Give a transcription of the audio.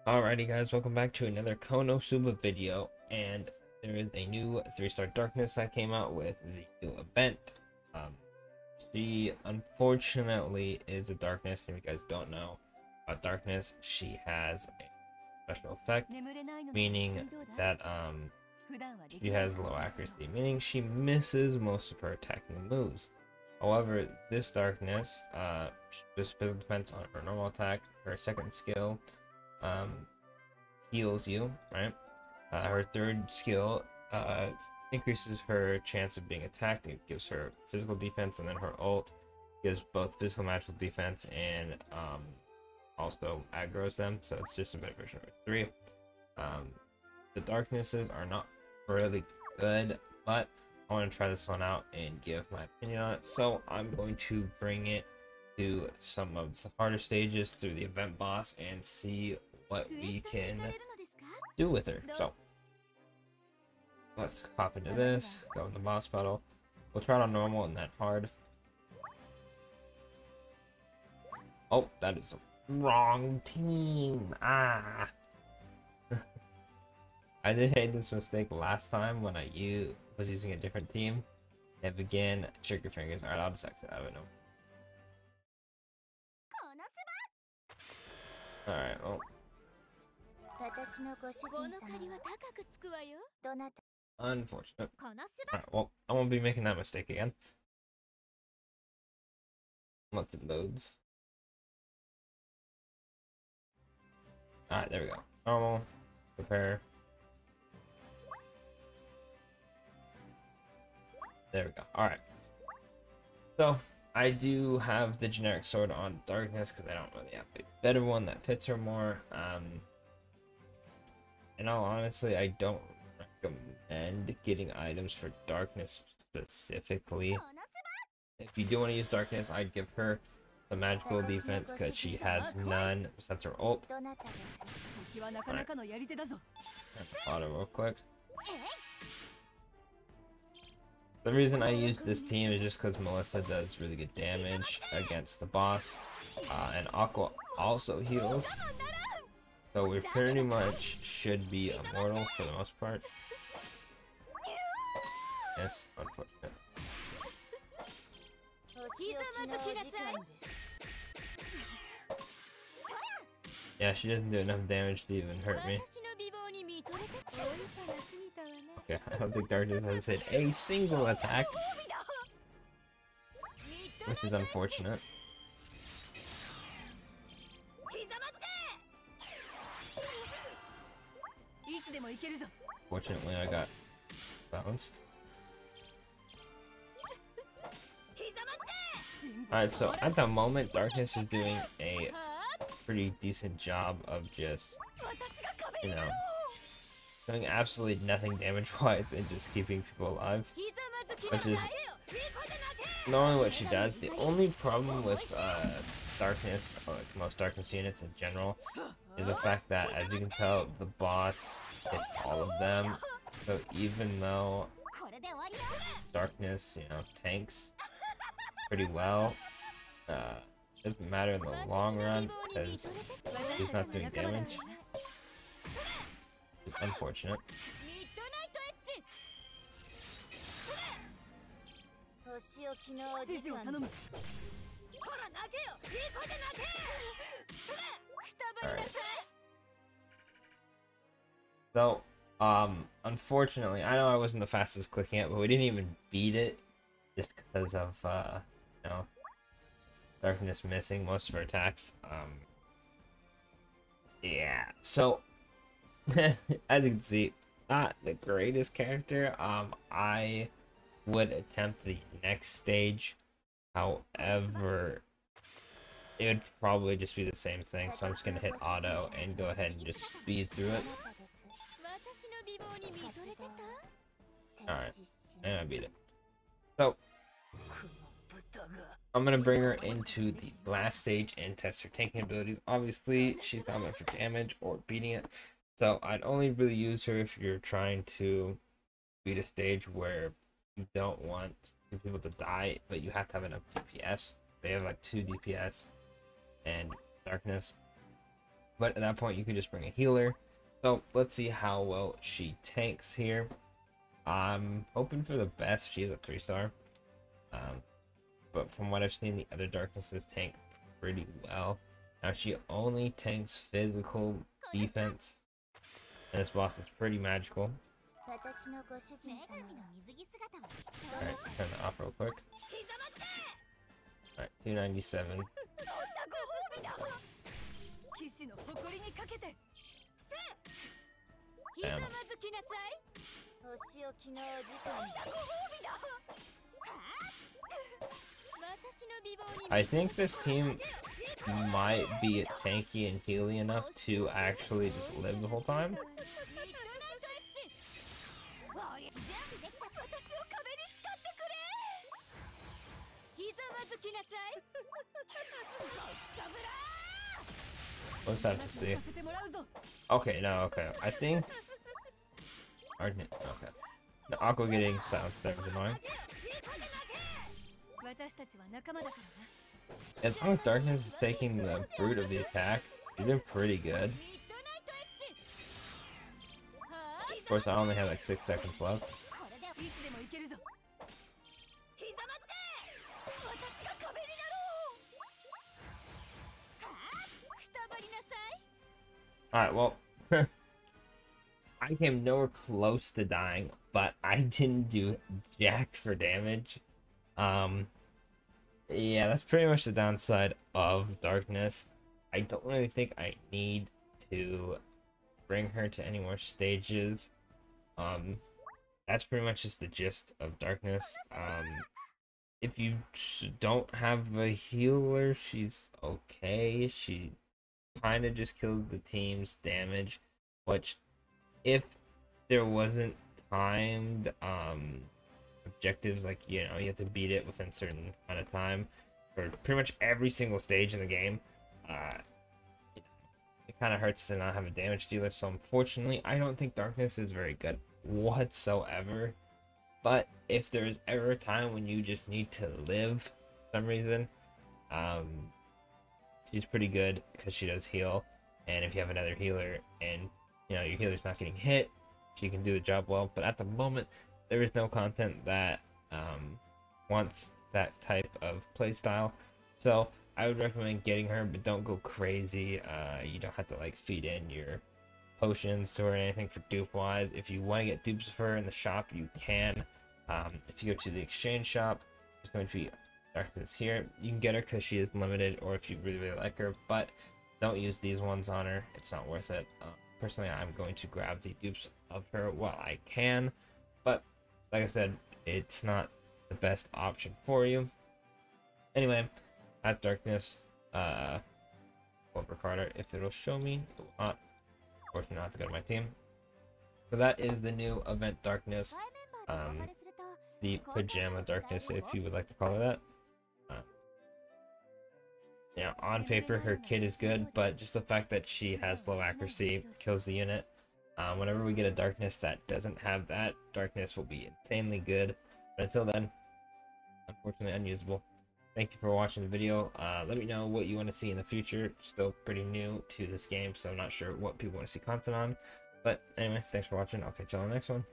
Alrighty guys, welcome back to another Konosuba video, and there is a new 3-star darkness that came out with the new event. She unfortunately is a darkness, and if you guys don't know about darkness, she has a special effect, meaning that she has low accuracy, meaning she misses most of her attacking moves. However, this darkness, she does physical defense on her normal attack, her second skill, heals you, right? Her third skill increases her chance of being attacked. It gives her physical defense, and then her ult gives both physical magical defense and also aggroes them. So it's just a better version of 3. The darknesses are not really good, but I want to try this one out and give my opinion on it. So I'm going to bring it to some of the harder stages through the event boss and see what we can do with her. So let's hop into this, go in the boss battle. We'll try it on normal and then hard. Oh, that is the wrong team. I did make this mistake last time when I was using a different team. And again, trigger fingers. Alright, I'll just exit out of it now. Alright, well. Unfortunate. Alright, well, I won't be making that mistake again. Once it loads. Alright, there we go. Normal. Prepare. There we go. Alright. So, I do have the generic sword on darkness because I don't really have a better one that fits her more. In all honesty, I don't recommend getting items for darkness specifically. If you do want to use darkness, I'd give her the magical defense because she has none besides her ult. Right. Auto real quick. The reason I use this team is just because Melissa does really good damage against the boss, and Aqua also heals. So we pretty much should be immortal for the most part. Yes, unfortunate. Yeah, she doesn't do enough damage to even hurt me. Okay, I don't think Darkness has hit a single attack, which is unfortunate. Fortunately, I got bounced. Alright, so at the moment, Darkness is doing a pretty decent job of just, you know, doing absolutely nothing damage-wise and just keeping people alive, which is normally what she does. The only problem with Darkness, or like most Darkness units in general, is the fact that, as you can tell, the boss hit all of them. So even though Darkness, you know, tanks pretty well, doesn't matter in the long run because he's not doing damage. It's unfortunate. Alright. So, unfortunately, I know I wasn't the fastest clicking it, but we didn't even beat it just because of, you know, Darkness missing most of her attacks. Yeah, so, as you can see, not the greatest character. I would attempt the next stage. However, it would probably just be the same thing, so I'm just gonna hit auto and go ahead and just speed through it. Alright, and I beat it. So, I'm gonna bring her into the last stage and test her tanking abilities. Obviously, she's not meant for damage or beating it, so I'd only really use her if you're trying to beat a stage where you don't want people to die, but you have to have enough DPS. They have like 2 DPS and darkness. But at that point, you could just bring a healer. So let's see how well she tanks here. I'm hoping for the best. She is a 3-star. But from what I've seen, the other darknesses tank pretty well. Now she only tanks physical defense, and this boss is pretty magical. Alright, turn that off real quick. Alright, 297. Damn. I think this team might be tanky and healy enough to actually just live the whole time. What's that to see? Okay, no, okay. I think... Okay. The Aqua getting silenced there was annoying. As long as Darkness is taking the root of the attack, she's doing pretty good. Of course, I only have like 6 seconds left. Alright, well, I came nowhere close to dying, but I didn't do jack for damage. Yeah, that's pretty much the downside of Darkness. I don't really think I need to bring her to any more stages. That's pretty much just the gist of Darkness. If you don't have a healer, she's okay. She kind of just kills the team's damage, which if there wasn't timed objectives, like, you know, you have to beat it within a certain amount of time for pretty much every single stage in the game, it kind of hurts to not have a damage dealer. So unfortunately, I don't think Darkness is very good whatsoever. But if there's ever a time when you just need to live for some reason, she's pretty good because she does heal. And if you have another healer and, you know, your healer's not getting hit, she can do the job well. But at the moment, there is no content that wants that type of playstyle. So I would recommend getting her, but don't go crazy. You don't have to like feed in your potions to her or anything for dupe wise. If you want to get dupes of her in the shop, you can. If you go to the exchange shop, there's going to be Darkness here. You can get her because she is limited, or if you really like her, but don't use these ones on her. It's not worth it. Personally, I'm going to grab the dupes of her while I can, but like I said, it's not the best option for you. Anyway, that's Darkness. Over Carter, if it'll show me, it will not. Unfortunately, I have to go to my team. So that is the new event Darkness. The Pajama Darkness, if you would like to call her that. Yeah, on paper, her kit is good, but just the fact that she has low accuracy kills the unit. Whenever we get a Darkness that doesn't have that, Darkness will be insanely good. But until then, unfortunately unusable. Thank you for watching the video. Let me know what you want to see in the future. Still pretty new to this game, so I'm not sure what people want to see content on. But anyway, thanks for watching. I'll catch you on the next one.